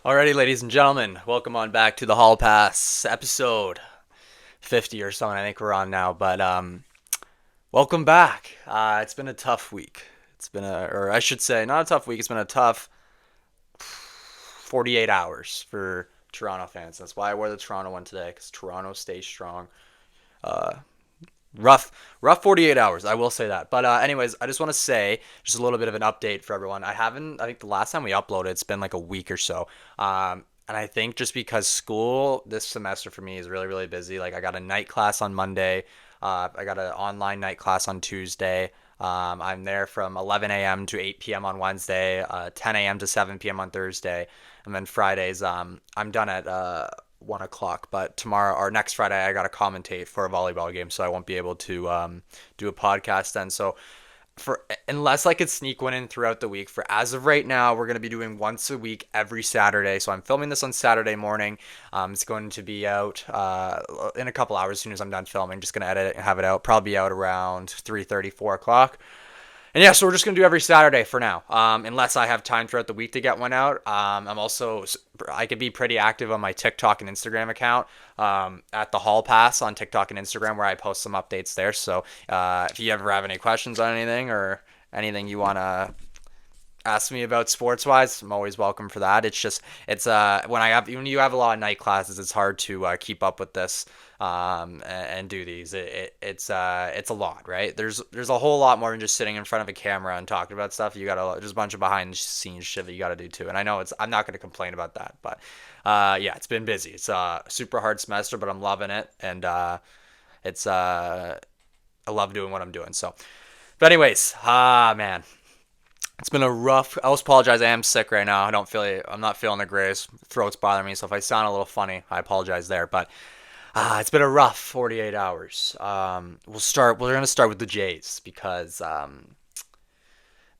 Alrighty, ladies and gentlemen, welcome on back to the Hall Pass episode 50 or something. I think we're on now, but welcome back. It's been a tough week. Or I should say, not a tough week. It's been a tough 48 hours for Toronto fans. That's why I wore the Toronto one today, because Toronto stays strong. Uh, rough, rough 48 hours. I will say that. But anyways, I just want to say just a little bit of an update for everyone. I haven't. I think the last time we uploaded, it's been like a week or so. And I think just because school this semester for me is really really busy. Like I got a night class on Monday. I got an online night class on Tuesday. I'm there from 11 a.m. to 8 p.m. on Wednesday, 10 a.m. to 7 p.m. on Thursday, and then Fridays I'm done at 1 o'clock. But tomorrow or next Friday, I got to commentate for a volleyball game, so I won't be able to do a podcast then. So for unless I could sneak one in throughout the week, for as of right now, we're gonna be doing once a week every Saturday. So I'm filming this on Saturday morning. It's going to be out in a couple hours as soon as I'm done filming. Just gonna edit it and have it out. Probably out around 3:30, 4 o'clock. And yeah, so we're just gonna do every Saturday for now, unless I have time throughout the week to get one out. I could be pretty active on my TikTok and Instagram account at the Hall Pass on TikTok and Instagram, where I post some updates there. So if you ever have any questions on anything or anything you wanna ask me about sports wise, I'm always welcome for that. It's when you have a lot of night classes, it's hard to keep up with this and do these. It's a lot, right? There's a whole lot more than just sitting in front of a camera and talking about stuff. There's a bunch of behind the scenes shit that you got to do too. And I know I'm not going to complain about that, but yeah, it's been busy. It's a super hard semester, but I'm loving it, and it's I love doing what I'm doing. So, but anyways, man, it's been a rough. I also apologize. I am sick right now. I'm not feeling the greatest. Throat's bothering me, so if I sound a little funny, I apologize there. But it's been a rough 48 hours. We're gonna start with the Jays because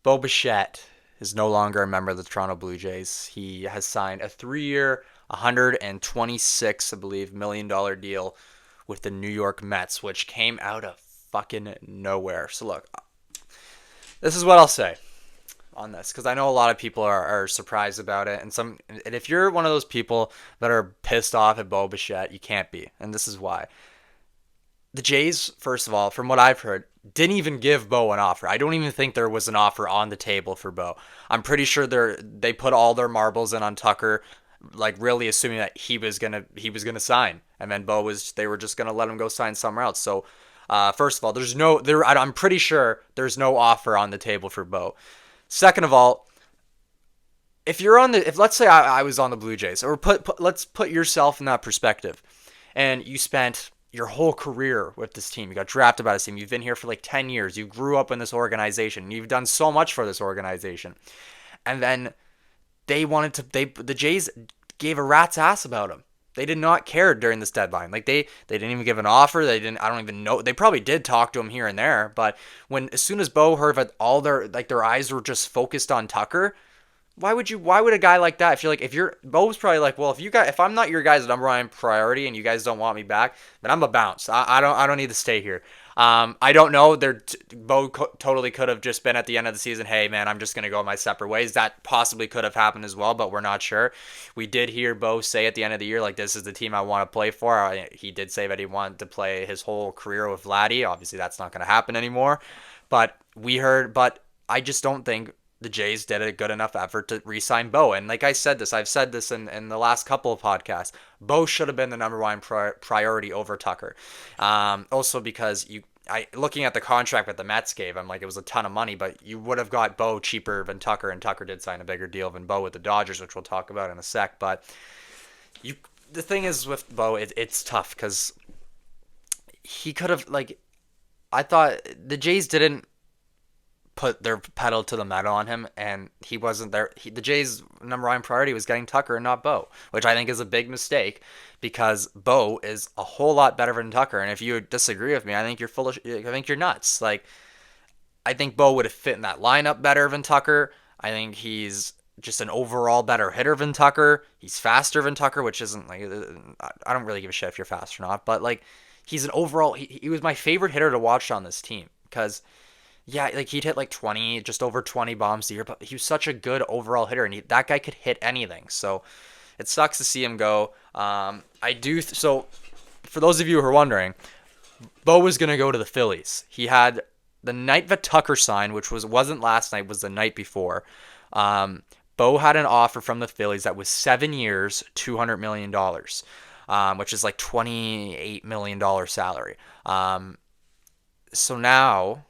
Bichette is no longer a member of the Toronto Blue Jays. He has signed a 3-year, 126, I believe, $1 million deal with the New York Mets, which came out of fucking nowhere. So look, this is what I'll say on this, because I know a lot of people are surprised about it, and if you're one of those people that are pissed off at Bo Bichette, you can't be, and this is why. The Jays, first of all, from what I've heard, didn't even give Bo an offer. I don't even think there was an offer on the table for Bo. I'm pretty sure they put all their marbles in on Tucker, like really assuming that he was gonna sign, and then they were just gonna let him go sign somewhere else. So first of all, I'm pretty sure there's no offer on the table for Bo. Second of all, if let's say I was on the Blue Jays, or let's put yourself in that perspective, and you spent your whole career with this team. You got drafted by this team. You've been here for like 10 years. You grew up in this organization. You've done so much for this organization. And then the Jays gave a rat's ass about him. They did not care during this deadline. Like they didn't even give an offer. I don't even know. They probably did talk to him here and there, but as soon as Bo heard that their eyes were just focused on Tucker, why would a guy like that, Bo was probably like, well, if I'm not your guys' number one priority and you guys don't want me back, then I'm a bounce. I don't need to stay here. I don't know. Totally could have just been at the end of the season, hey man, I'm just gonna go my separate ways. That possibly could have happened as well, but we're not sure. We did hear Bo say at the end of the year, like, this is the team I want to play for. He did say that he wanted to play his whole career with Vladdy. Obviously, that's not gonna happen anymore. But I just don't think the Jays did a good enough effort to re-sign Bo. And like I've said this in the last couple of podcasts, Bo should have been the number one priority over Tucker. Also because looking at the contract that the Mets gave him, like, it was a ton of money, but you would have got Bo cheaper than Tucker, and Tucker did sign a bigger deal than Bo with the Dodgers, which we'll talk about in a sec. But the thing is with Bo, it's tough because he could have, like, I thought the Jays didn't put their pedal to the metal on him, and he wasn't there. The Jays' number one priority was getting Tucker and not Bo, which I think is a big mistake because Bo is a whole lot better than Tucker. And if you disagree with me, I think I think you're nuts. Like, I think Bo would have fit in that lineup better than Tucker. I think he's just an overall better hitter than Tucker. He's faster than Tucker, which isn't like, I don't really give a shit if you're fast or not, but like, he's an overall. He was my favorite hitter to watch on this team because Yeah, like he'd hit like 20, just over 20 bombs a year, but he was such a good overall hitter, and that guy could hit anything. So it sucks to see him go. So for those of you who are wondering, Bo was gonna go to the Phillies. He had the night that Tucker signed, which wasn't last night, was the night before. Um, Bo had an offer from the Phillies that was 7 years, $200 million, which is like $28 million salary. So now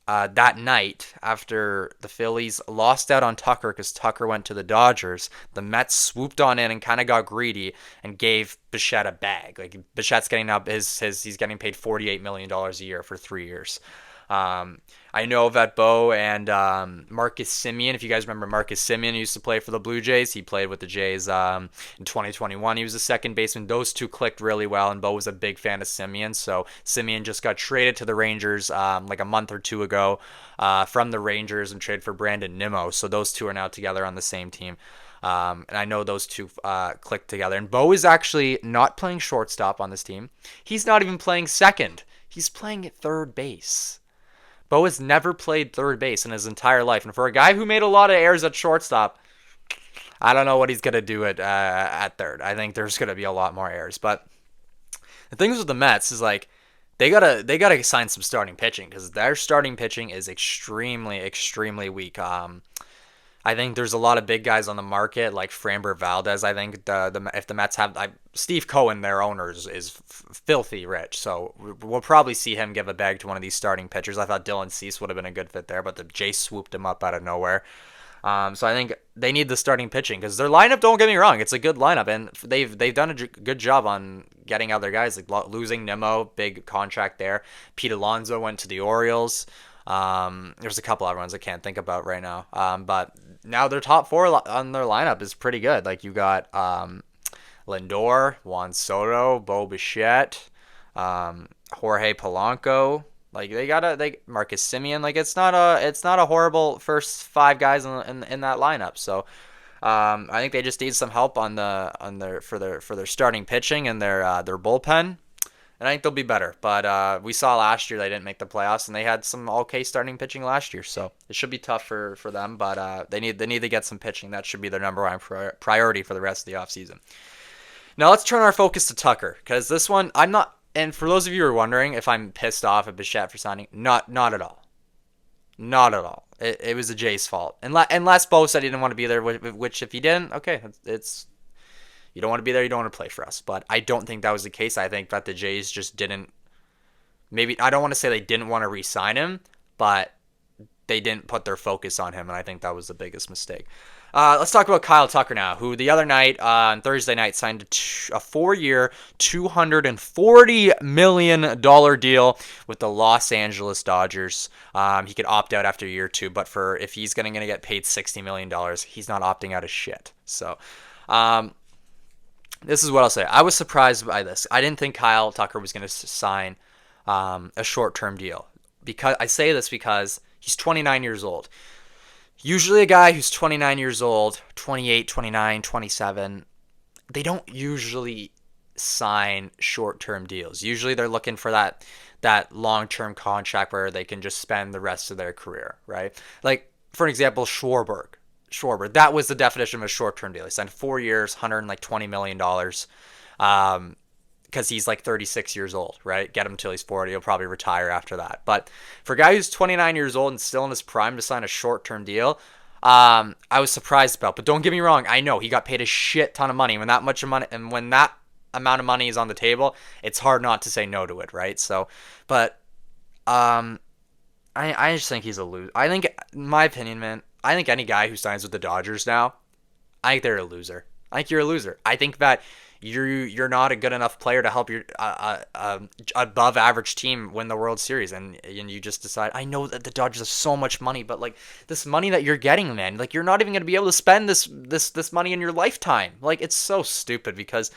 that night, after the Phillies lost out on Tucker because Tucker went to the Dodgers, the Mets swooped on in and kind of got greedy and gave Bichette a bag. Like Bichette's getting up he's getting paid $48 million a year for 3 years. I know that Bo and Marcus Semien, if you guys remember, Marcus Semien used to play for the Blue Jays. He played with the Jays in 2021. He was a second baseman. Those two clicked really well, and Bo was a big fan of Semien. So Semien just got traded to the Rangers like a month or two ago from the Rangers and traded for Brandon Nimmo. So those two are now together on the same team. And I know those two clicked together. And Bo is actually not playing shortstop on this team. He's not even playing second. He's playing at third base. Bo has never played third base in his entire life. And for a guy who made a lot of errors at shortstop, I don't know what he's going to do at third. I think there's going to be a lot more errors. But the thing with the Mets is like they gotta sign some starting pitching because their starting pitching is extremely weak. I think there's a lot of big guys on the market like Framber Valdez. I think if the Mets have Steve Cohen, their owner, is filthy rich, so we'll probably see him give a bag to one of these starting pitchers. I thought Dylan Cease would have been a good fit there, but the Jays swooped him up out of nowhere. So I think they need the starting pitching because their lineup. Don't get me wrong, it's a good lineup, and they've done a good job on getting other guys like losing Nimmo, big contract there. Pete Alonso went to the Orioles. There's a couple other ones I can't think about right now. But now their top four on their lineup is pretty good. Like you got Lindor, Juan Soto, Bo Bichette, Jorge Polanco. Like they Marcus Semien. Like it's not a horrible first five guys in that lineup. So I think they just need some help on their starting pitching and their bullpen. And I think they'll be better. But we saw last year they didn't make the playoffs, and they had some okay starting pitching last year. So it should be tough for them. But they need to get some pitching. That should be their number one priority for the rest of the offseason. Now let's turn our focus to Tucker, because this one I'm not. And for those of you who are wondering if I'm pissed off at Bichette for signing, not at all. Not at all. It was the Jays' fault. Unless Bo said he didn't want to be there, which if he didn't, okay, it's you don't want to be there, you don't want to play for us. But I don't think that was the case. I think that the Jays just didn't. Maybe I don't want to say they didn't want to re-sign him, but they didn't put their focus on him, and I think that was the biggest mistake. Let's talk about Kyle Tucker now, who the other night, on Thursday night, signed a 4-year, $240 million deal with the Los Angeles Dodgers. He could opt out after year two, but if he's going to get paid $60 million, he's not opting out of shit. So this is what I'll say. I was surprised by this. I didn't think Kyle Tucker was going to sign a short-term deal. I say this because he's 29 years old. Usually a guy who's 29 years old, 28, 29, 27, they don't usually sign short-term deals. Usually they're looking for that long-term contract where they can just spend the rest of their career, right? Like, for example, Schwarber, that was the definition of a short-term deal. He signed 4 years, $120 million. Because he's like 36 years old, right? Get him until he's 40. He'll probably retire after that. But for a guy who's 29 years old and still in his prime to sign a short-term deal, I was surprised about. But don't get me wrong. I know he got paid a shit ton of money. When that much of money and when that amount of money is on the table, it's hard not to say no to it, right? So, but I just think he's a loser. I think, in my opinion, man, I think any guy who signs with the Dodgers now, I think they're a loser. I think you're a loser. I think that you're not a good enough player to help your above average team win the World Series, and you just decide. I know that the Dodgers have so much money, but like this money that you're getting, man, like you're not even gonna be able to spend this money in your lifetime. Like it's so stupid because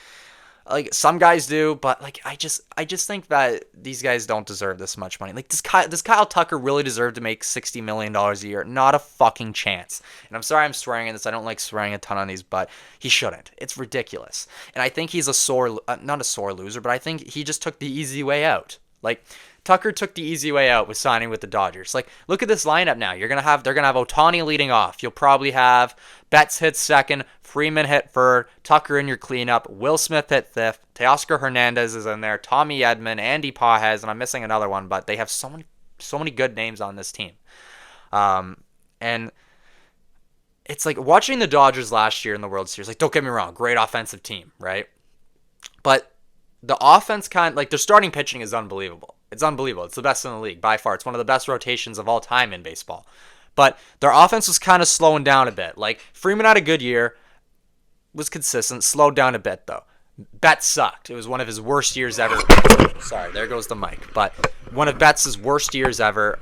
like some guys do, but like I just think that these guys don't deserve this much money. Like does Kyle Tucker really deserve to make $60 million a year? Not a fucking chance. And I'm sorry I'm swearing in this. I don't like swearing a ton on these, but he shouldn't. It's ridiculous. And I think he's not a sore loser, but I think he just took the easy way out. Like Tucker took the easy way out with signing with the Dodgers. Like, look at this lineup now. They're gonna have Ohtani leading off. You'll probably have Betts hit second, Freeman hit third, Tucker in your cleanup, Will Smith hit fifth, Teoscar Hernandez is in there, Tommy Edman, Andy Pages, and I'm missing another one, but they have so many good names on this team. And it's like watching the Dodgers last year in the World Series. Like, don't get me wrong, great offensive team, right? But the offense their starting pitching is unbelievable. It's unbelievable. It's the best in the league by far. It's one of the best rotations of all time in baseball. But their offense was kind of slowing down a bit. Like, Freeman had a good year, was consistent, slowed down a bit though. Betts sucked. It was one of his worst years ever. Sorry, there goes the mic. But one of Betts' worst years ever.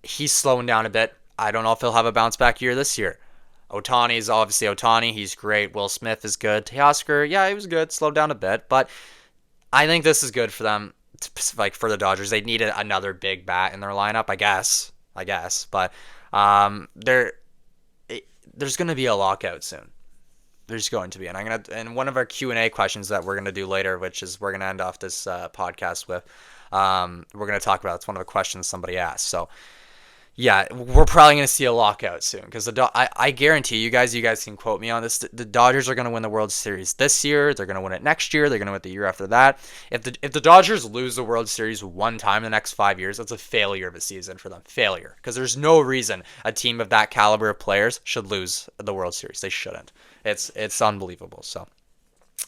He's slowing down a bit. I don't know if he'll have a bounce back year this year. Ohtani is obviously Ohtani. He's great. Will Smith is good. Teoscar, yeah, he was good. Slowed down a bit. But I think this is good for them. Like, for the Dodgers, they needed another big bat in their lineup, I guess. But there's going to be a lockout soon. There's going to be. And one of our Q&A questions that we're going to do later, which is we're going to end off this podcast with, we're going to talk about. It's one of the questions somebody asked. So, yeah, we're probably going to see a lockout soon because I guarantee you guys can quote me on this. The Dodgers are going to win the World Series this year. They're going to win it next year. They're going to win it the year after that. If the Dodgers lose the World Series one time in the next 5 years, that's a failure of a season for them. Failure. Because there's no reason a team of that caliber of players should lose the World Series. They shouldn't. It's unbelievable. So,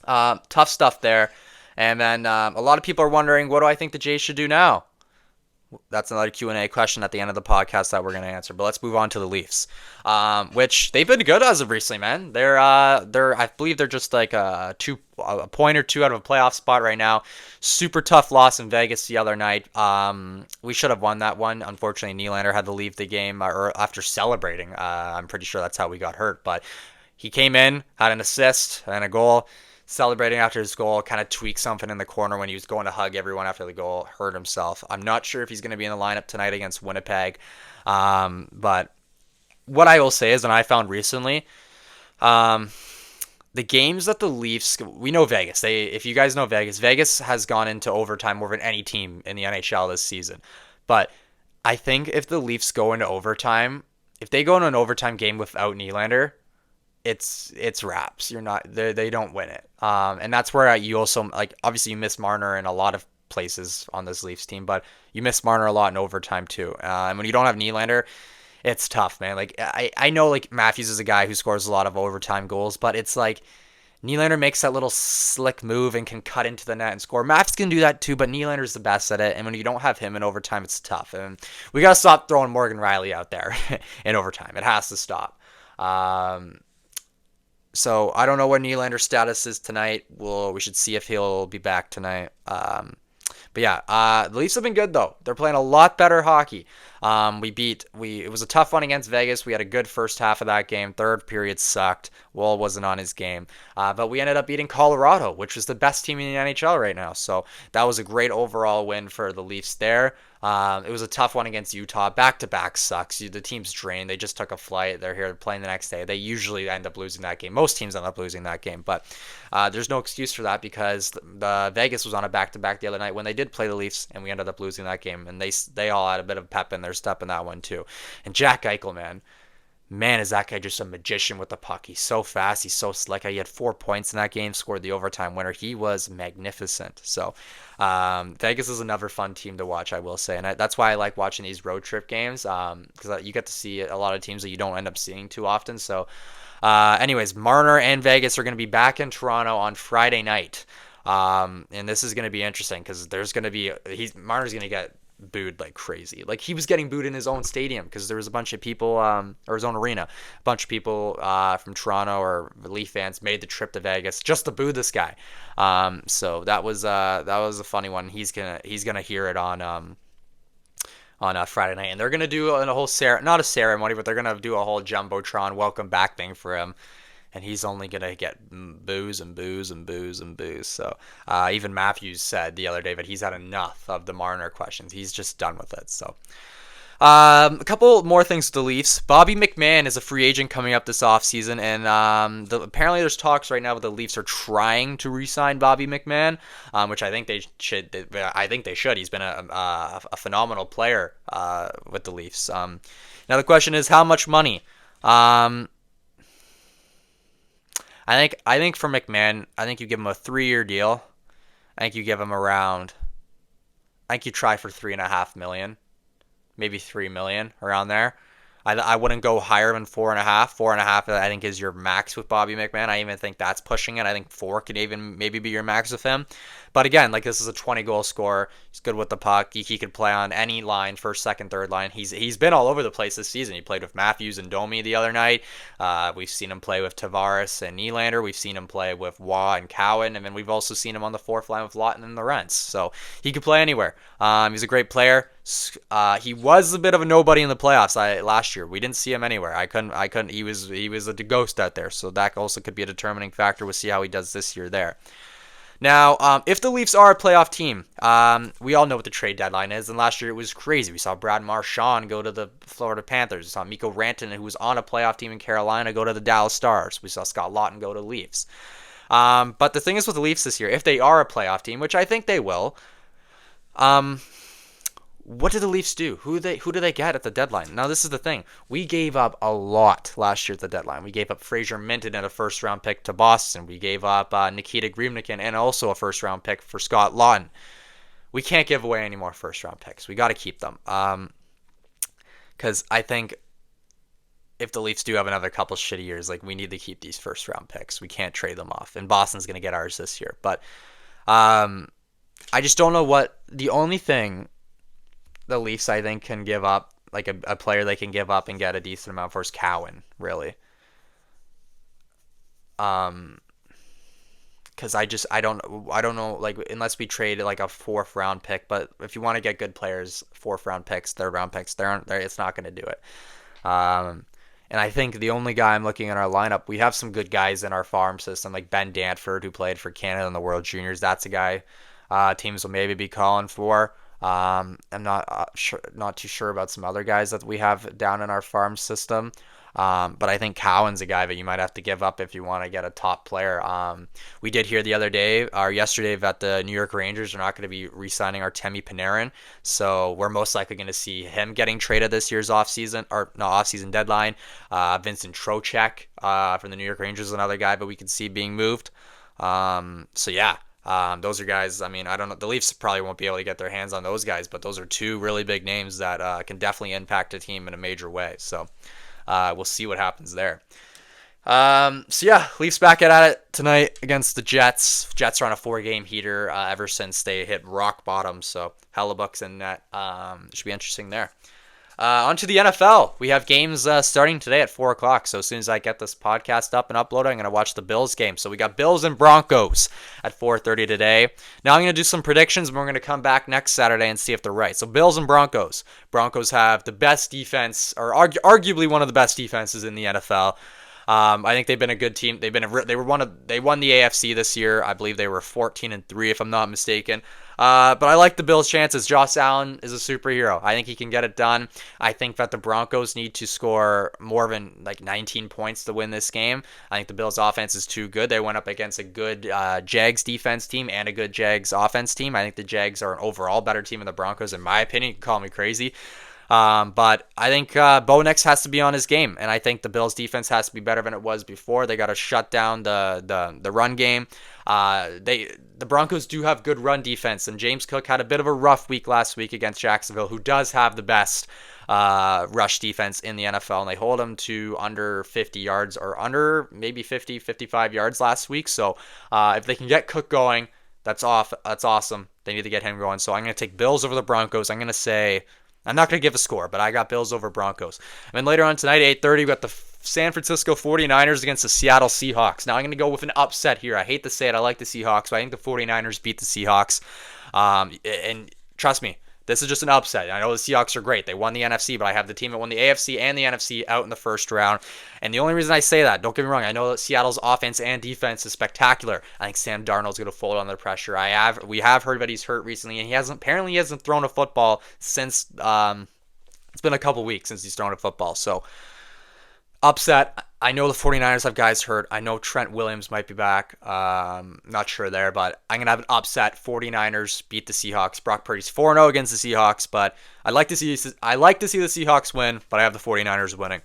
tough stuff there. And then a lot of people are wondering, what do I think the Jays should do now? That's another Q&A question at the end of the podcast that we're going to answer. But let's move on to the Leafs, which they've been good as of recently, man. They're I believe they're just like a point or two out of a playoff spot right now. Super tough loss in Vegas the other night. We should have won that one. Unfortunately, Nylander had to leave the game after celebrating. I'm pretty sure that's how we got hurt. But he came in, had an assist and a goal. Celebrating after his goal, kind of tweaked something in the corner when he was going to hug everyone after the goal, hurt himself. I'm not sure if he's going to be in the lineup tonight against Winnipeg. But what I will say is, and I found recently, the games that the Leafs, we know Vegas. If you guys know Vegas, Vegas has gone into overtime more than any team in the NHL this season. But I think if the Leafs go into overtime, if they go into an overtime game without Nylander, it's wraps. They don't win it. And that's where you also, like, obviously you miss Marner in a lot of places on this Leafs team, but you miss Marner a lot in overtime too. And when you don't have Nylander, it's tough, man. Like, I know, like, Matthews is a guy who scores a lot of overtime goals, but it's like Nylander makes that little slick move and can cut into the net and score. Matthews can do that too, but Nylander's the best at it. And when you don't have him in overtime, it's tough. And we got to stop throwing Morgan Riley out there in overtime. It has to stop. So I don't know what Nylander's status is tonight. We should see if he'll be back tonight. But yeah, the Leafs have been good though. They're playing a lot better hockey. It was a tough one against Vegas. We had a good first half of that game. Third period sucked. Wall wasn't on his game. But we ended up beating Colorado, which is the best team in the NHL right now. So that was a great overall win for the Leafs there. It was a tough one against Utah. Back-to-back sucks. The team's drained. They just took a flight. They're here playing the next day. They usually end up losing that game. Most teams end up losing that game. But there's no excuse for that because the Vegas was on a back-to-back the other night when they did play the Leafs, and we ended up losing that game. And they all had a bit of pep in their step in that one too. And Jack Eichel, man, is that guy just a magician with the puck. He's so fast. He's so slick. He had 4 points in that game, scored the overtime winner. He was magnificent. So Vegas is another fun team to watch, I will say. And that's why I like watching these road trip games because you get to see a lot of teams that you don't end up seeing too often. So anyways, Marner and Vegas are going to be back in Toronto on Friday night. And this is going to be interesting because Marner's going to get booed like crazy. Like, he was getting booed in his own stadium because there was a bunch of people, or his own arena, a bunch of people from Toronto or Leaf fans made the trip to Vegas just to boo this guy. So that was a funny one. He's gonna hear it on Friday night, and they're gonna do a whole not a ceremony, but they're gonna do a whole jumbotron welcome back thing for him. And he's only going to get booze and booze and booze and booze. So even Matthews said the other day that he's had enough of the Marner questions. He's just done with it. So A couple more things to the Leafs. Bobby McMahon is a free agent coming up this offseason, and apparently there's talks right now that the Leafs are trying to re-sign Bobby McMahon, which I think they should. I think they should. He's been a phenomenal player with the Leafs. Now the question is how much money. I think for McMahon, I think you give him a 3-year deal. I think you give him around. I think you try for 3.5 million, maybe 3 million around there. I wouldn't go higher than 4.5. 4.5, I think, is your max with Bobby McMahon. I even think that's pushing it. I think 4 could even maybe be your max with him. But again, like this is a 20-goal scorer. He's good with the puck. He could play on any line, first, second, third line. He's been all over the place this season. He played with Matthews and Domi the other night. We've seen him play with Tavares and Nylander. We've seen him play with Waugh and Cowan, and then we've also seen him on the fourth line with Lawton and Lorentz. So he could play anywhere. He's a great player. He was a bit of a nobody in the playoffs last year. We didn't see him anywhere. I couldn't. He was a ghost out there. So that also could be a determining factor. We'll see how he does this year there. Now, if the Leafs are a playoff team, we all know what the trade deadline is, and last year it was crazy. We saw Brad Marchand go to the Florida Panthers. We saw Mikko Rantanen, who was on a playoff team in Carolina, go to the Dallas Stars. We saw Scott Laughton go to the Leafs. But the thing is with the Leafs this year, if they are a playoff team, which I think they will, what do the Leafs do? Who do they get at the deadline? Now, this is the thing. We gave up a lot last year at the deadline. We gave up Fraser Minton and a first-round pick to Boston. We gave up Nikita Gribnikin and also a first-round pick for Scott Laughton. We can't give away any more first-round picks. We got to keep them. Because I think if the Leafs do have another couple shitty years, like we need to keep these first-round picks. We can't trade them off. And Boston's going to get ours this year. But I just don't know what the only thing the Leafs, I think, can give up, like a player they can give up and get a decent amount for is Cowan, really. Because I don't know, like, unless we trade like a 4th-round pick, but if you want to get good players, 4th-round picks, 3rd-round picks, it's not going to do it. And I think the only guy I'm looking at our lineup, we have some good guys in our farm system, like Ben Danford, who played for Canada in the World Juniors. That's a guy teams will maybe be calling for. I'm not too sure about some other guys that we have down in our farm system. But I think Cowan's a guy that you might have to give up if you want to get a top player. We did hear the other day or yesterday that the New York Rangers are not going to be re-signing Artemi Panarin. So we're most likely going to see him getting traded this year's offseason deadline. Vincent Trocheck from the New York Rangers is another guy, but we could see being moved. So yeah. Those are guys, I mean, I don't know. The Leafs probably won't be able to get their hands on those guys, but those are 2 really big names that can definitely impact a team in a major way. So we'll see what happens there. So yeah, Leafs back at it tonight against the Jets. Jets are on a 4-game heater ever since they hit rock bottom. So Hellebuck's in net. Should be interesting there. On to the NFL. We have games starting today at 4 o'clock. So as soon as I get this podcast up and uploaded, I'm going to watch the Bills game. So we got Bills and Broncos at 4:30 today. Now I'm going to do some predictions, and we're going to come back next Saturday and see if they're right. So Bills and Broncos. Broncos have the best defense, or arguably one of the best defenses in the NFL. I think they've been a good team. They won the AFC this year. I believe they were 14-3 if I'm not mistaken. But I like the Bills' chances. Josh Allen is a superhero. I think he can get it done. I think that the Broncos need to score more than like 19 points to win this game. I think the Bills' offense is too good. They went up against a good Jags defense team and a good Jags offense team. I think the Jags are an overall better team than the Broncos, in my opinion. You can call me crazy. But I think Bo Nix has to be on his game, and I think the Bills' defense has to be better than it was before. They got to shut down the run game. The Broncos do have good run defense, and James Cook had a bit of a rough week last week against Jacksonville, who does have the best rush defense in the NFL, and they hold them to under 50 yards or under maybe 50, 55 yards last week. So if they can get Cook going, that's awesome. They need to get him going. So I'm going to take Bills over the Broncos. I'm going to say, I'm not going to give a score, but I got Bills over Broncos. And then later on tonight, 8:30, we got the San Francisco 49ers against the Seattle Seahawks. Now I'm going to go with an upset here. I hate to say it. I like the Seahawks, but I think the 49ers beat the Seahawks. And trust me, this is just an upset. I know the Seahawks are great. They won the NFC, but I have the team that won the AFC and the NFC out in the first round. And the only reason I say that, don't get me wrong, I know that Seattle's offense and defense is spectacular. I think Sam Darnold's going to fold under pressure. We have heard that he's hurt recently, and he hasn't thrown a football since It's been a couple weeks since he's thrown a football. So upset. I know the 49ers have guys hurt. I know Trent Williams might be back. Not sure there, but I'm going to have an upset. 49ers beat the Seahawks. Brock Purdy's 4-0 against the Seahawks, but I'd like to see the Seahawks win, but I have the 49ers winning.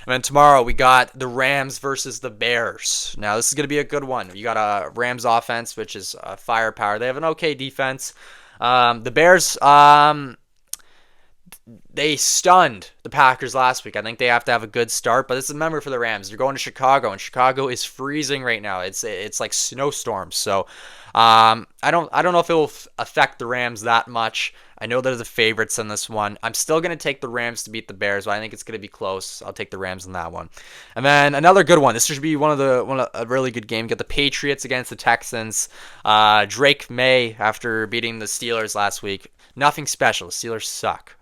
And then tomorrow we got the Rams versus the Bears. Now this is going to be a good one. You got a Rams offense, which is firepower. They have an okay defense. The Bears, they stunned the Packers last week. I think they have to have a good start, but this is a member for the Rams. They're going to Chicago, and Chicago is freezing right now. It's like snowstorms. So I don't know if it will affect the Rams that much. I know they're the favorites in this one. I'm still going to take the Rams to beat the Bears, but I think it's going to be close. I'll take the Rams in that one. And then another good one. This should be a really good game. You got the Patriots against the Texans. Drake May, after beating the Steelers last week, nothing special. The Steelers suck.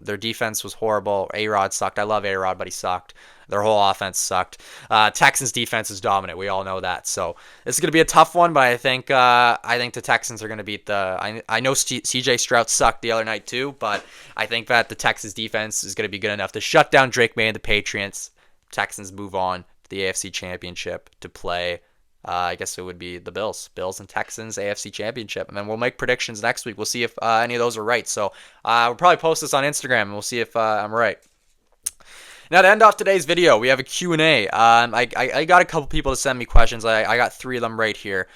Their defense was horrible. A-Rod sucked. I love A-Rod, but he sucked. Their whole offense sucked. Texans defense is dominant. We all know that. So this is going to be a tough one, but I think the Texans are going to beat the. I know C.J. Stroud sucked the other night too, but I think that the Texans defense is going to be good enough to shut down Drake May and the Patriots. Texans move on to the AFC Championship to play. I guess it would be the Bills and Texans AFC Championship, and then we'll make predictions next week. We'll see if any of those are right. So we'll probably post this on Instagram, and we'll see if I'm right. Now, to end off today's video, we have a Q&A. I got a couple people to send me questions. I got 3 of them right here.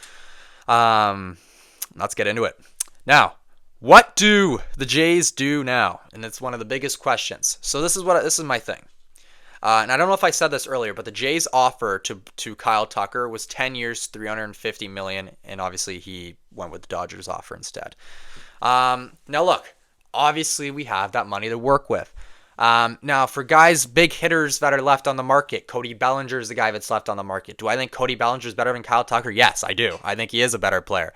Let's get into it. Now, what do the Jays do now? And it's one of the biggest questions. So this is my thing. And I don't know if I said this earlier, but the Jays' offer to Kyle Tucker was 10 years, $350 million, and obviously he went with the Dodgers' offer instead. Now, look, obviously we have that money to work with. Now, for guys, big hitters that are left on the market, Cody Bellinger is the guy that's left on the market. Do I think Cody Bellinger is better than Kyle Tucker? Yes, I do. I think he is a better player.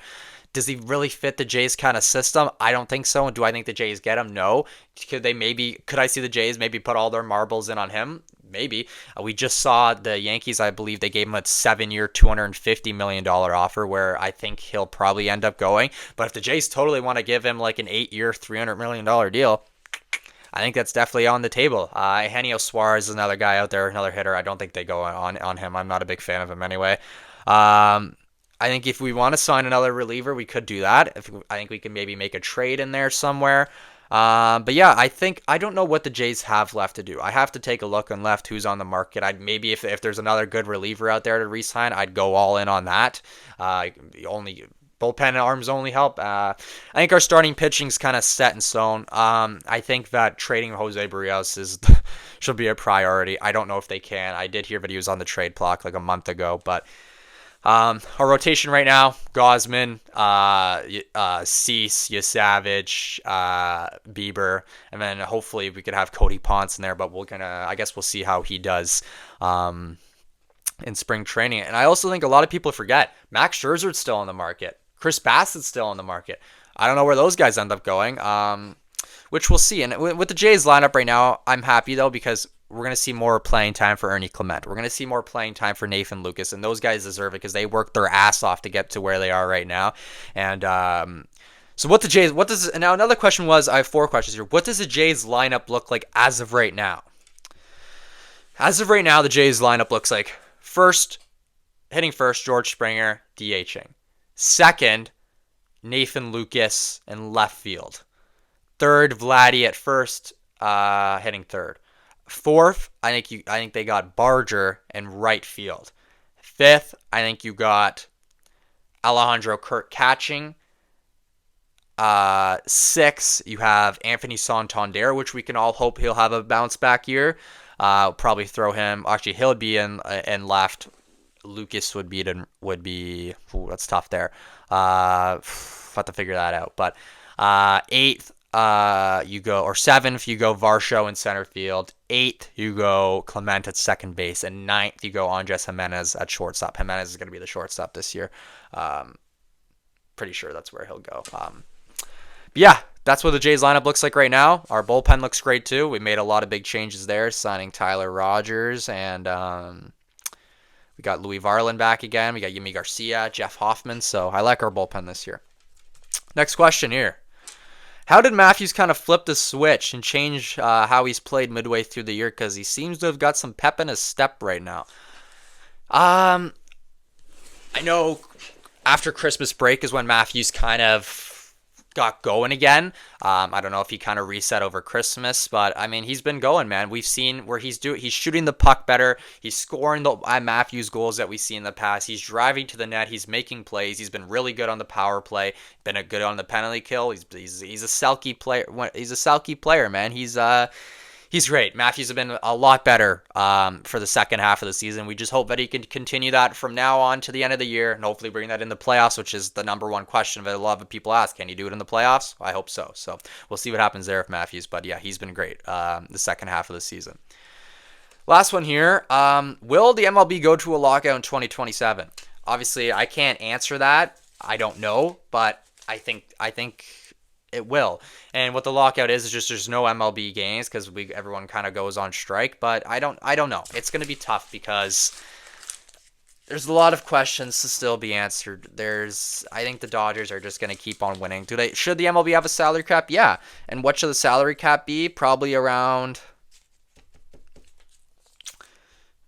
Does he really fit the Jays kind of system? I don't think so. And do I think the Jays get him? No. Could I see the Jays maybe put all their marbles in on him? Maybe. We just saw the Yankees, I believe they gave him a 7-year, $250 million offer where I think he'll probably end up going. But if the Jays totally want to give him like an 8-year, $300 million deal, I think that's definitely on the table. Eugenio Suarez is another guy out there, another hitter. I don't think they go on him. I'm not a big fan of him anyway. I think if we want to sign another reliever, we could do that. I think we can maybe make a trade in there somewhere. But yeah, I don't know what the Jays have left to do. I have to take a look on left who's on the market. I'd maybe if there's another good reliever out there to re-sign, I'd go all in on that. Bullpen arms only help. I think our starting pitching is kind of set in stone. I think that trading Jose Barrios should be a priority. I don't know if they can. I did hear that he was on the trade block like a month ago, but our rotation right now: Gausman, Cease, Yasavage, Bieber, and then hopefully we could have Cody Ponce in there. But I guess we'll see how he does. In spring training. And I also think a lot of people forget Max Scherzer's still on the market. Chris Bassett's still on the market. I don't know where those guys end up going, which we'll see. And with the Jays lineup right now, I'm happy though because we're going to see more playing time for Ernie Clement. We're going to see more playing time for Nathan Lucas, and those guys deserve it because they worked their ass off to get to where they are right now. And so now another question was, I have 4 questions here. What does the Jays lineup look like as of right now? As of right now, the Jays lineup looks like hitting first, George Springer, DHing. Second, Nathan Lucas in left field. Third, Vladdy at first, hitting third. Fourth, I think they got Barger in right field. Fifth, I think you got Alejandro Kirk catching. 6, you have Anthony Santander, which we can all hope he'll have a bounce back year. Probably throw him. Actually, he'll be in left. Lucas would be. Ooh, that's tough there. Have to figure that out. But 8th, you go, or 7th, you go Varsho in center field. 8th, you go Clement at second base, and 9th, you go Andres Jimenez at shortstop. Jimenez is going to be the shortstop this year. Pretty sure that's where he'll go. Yeah, that's what the Jays lineup looks like right now. Our bullpen looks great too. We made a lot of big changes there, signing Tyler Rogers, and we got Louis Varland back again. We got Yimi Garcia, Jeff Hoffman. So I like our bullpen this year. Next question here. How did Matthews kind of flip the switch and change how he's played midway through the year? Because he seems to have got some pep in his step right now. Um, I know after Christmas break is when Matthews kind of got going again. I don't know if he kind of reset over Christmas, but I mean he's been going, man. We've seen where he's shooting the puck better. He's scoring the Matthews goals that we see in the past. He's driving to the net. He's making plays. He's been really good on the power play. Been a good on the penalty kill. He's a Selke player. He's a Selke player, man. He's great. Matthews has been a lot better for the second half of the season. We just hope that he can continue that from now on to the end of the year and hopefully bring that in the playoffs, which is the number one question that a lot of people ask. Can you do it in the playoffs? I hope so. So we'll see what happens there with Matthews. But yeah, he's been great the second half of the season. Last one here. Will the MLB go to a lockout in 2027? Obviously, I can't answer that. I don't know, but I think it will. And what the lockout is just there's no MLB games because everyone kind of goes on strike. But I don't know. It's going to be tough because there's a lot of questions to still be answered. I think the Dodgers are just going to keep on winning. Should the MLB have a salary cap? Yeah. And what should the salary cap be? Probably around,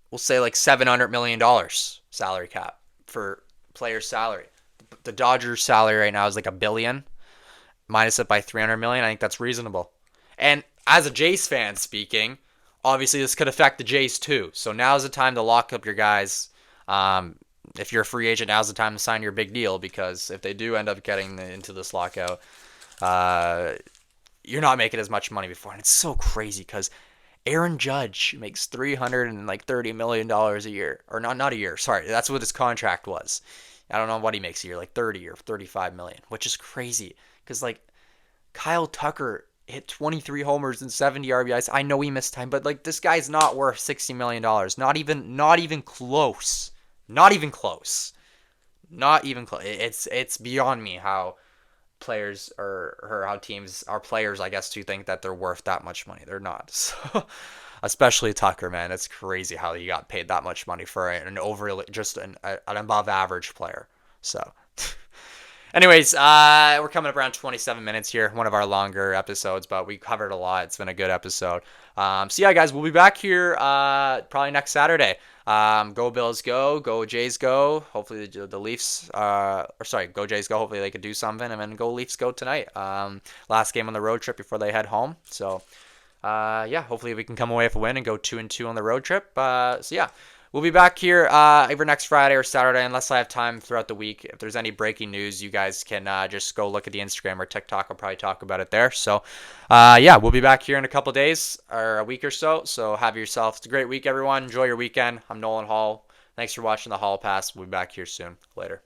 we'll say like $700 million salary cap for player salary. The Dodgers salary right now is like $1 billion. Minus it by 300 million. I think that's reasonable. And as a Jays fan speaking, obviously this could affect the Jays too. So now's the time to lock up your guys. If you're a free agent, now's the time to sign your big deal because if they do end up getting into this lockout, you're not making as much money before. And it's so crazy because Aaron Judge makes $330 million a year. Or not a year. Sorry, that's what his contract was. I don't know what he makes a year, like 30 or 35 million, which is crazy. Because, like, Kyle Tucker hit 23 homers and 70 RBIs. I know he missed time, but, like, this guy's not worth $60 million. Not even close. Not even close. Not even close. It's beyond me how players or how teams, our players, I guess, to think that they're worth that much money. They're not. So, especially Tucker, man. It's crazy how he got paid that much money for an above average player. So... Anyways, we're coming up around 27 minutes here, one of our longer episodes, but we covered a lot. It's been a good episode. So yeah, guys, we'll be back here probably next Saturday. Go Bills, go Jays, go. Hopefully the Leafs, go Jays, go. Hopefully they could do something, and then go Leafs, go tonight. Last game on the road trip before they head home. So yeah, hopefully we can come away with a win and go 2-2 on the road trip. So yeah. We'll be back here either next Friday or Saturday, unless I have time throughout the week. If there's any breaking news, you guys can just go look at the Instagram or TikTok. I'll probably talk about it there. So, yeah, we'll be back here in a couple days or a week or so. So have yourself a great week, everyone. Enjoy your weekend. I'm Nolan Hall. Thanks for watching the Hall Pass. We'll be back here soon. Later.